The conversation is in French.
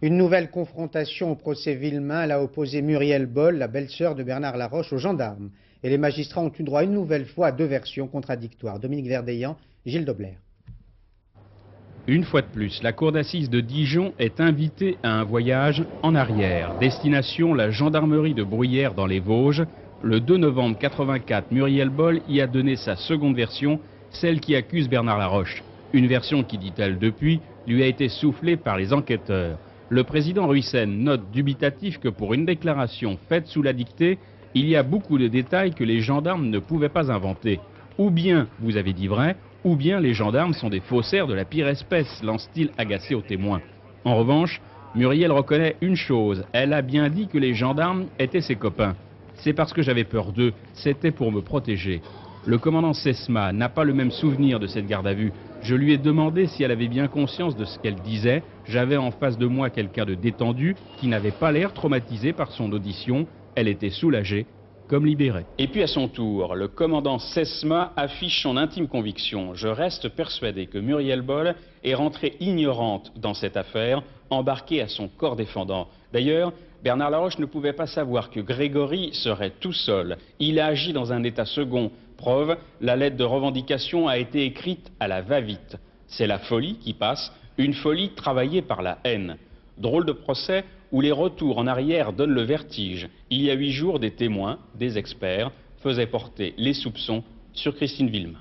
Une nouvelle confrontation au procès Villemain. Elle a opposé Muriel Boll, la belle-sœur de Bernard Laroche, aux gendarmes. Et les magistrats ont eu droit une nouvelle fois à deux versions contradictoires. Dominique Verdeillan, Gilles Dobler. Une fois de plus, la cour d'assises de Dijon est invitée à un voyage en arrière. Destination la gendarmerie de Bruyères dans les Vosges. Le 2 novembre 84, Muriel Boll y a donné sa seconde version, celle qui accuse Bernard Laroche. Une version qui, dit-elle depuis, lui a été soufflée par les enquêteurs. Le président Ruisen note dubitatif que pour une déclaration faite sous la dictée, il y a beaucoup de détails que les gendarmes ne pouvaient pas inventer. Ou bien vous avez dit vrai, ou bien les gendarmes sont des faussaires de la pire espèce, lance-t-il agacé aux témoins. En revanche, Muriel reconnaît une chose, elle a bien dit que les gendarmes étaient ses copains. C'est parce que j'avais peur d'eux, c'était pour me protéger. Le commandant Sesma n'a pas le même souvenir de cette garde à vue. Je lui ai demandé si elle avait bien conscience de ce qu'elle disait. J'avais en face de moi quelqu'un de détendu qui n'avait pas l'air traumatisé par son audition. Elle était soulagée, comme libérée. Et puis à son tour, le commandant Sesma affiche son intime conviction. Je reste persuadé que Muriel Boll est rentrée ignorante dans cette affaire, embarquée à son corps défendant. D'ailleurs, Bernard Laroche ne pouvait pas savoir que Grégory serait tout seul. Il a agi dans un état second. Preuve, la lettre de revendication a été écrite à la va-vite. C'est la folie qui passe, une folie travaillée par la haine. Drôle de procès où les retours en arrière donnent le vertige. Il y a 8 jours, des témoins, des experts, faisaient porter les soupçons sur Christine Villemain.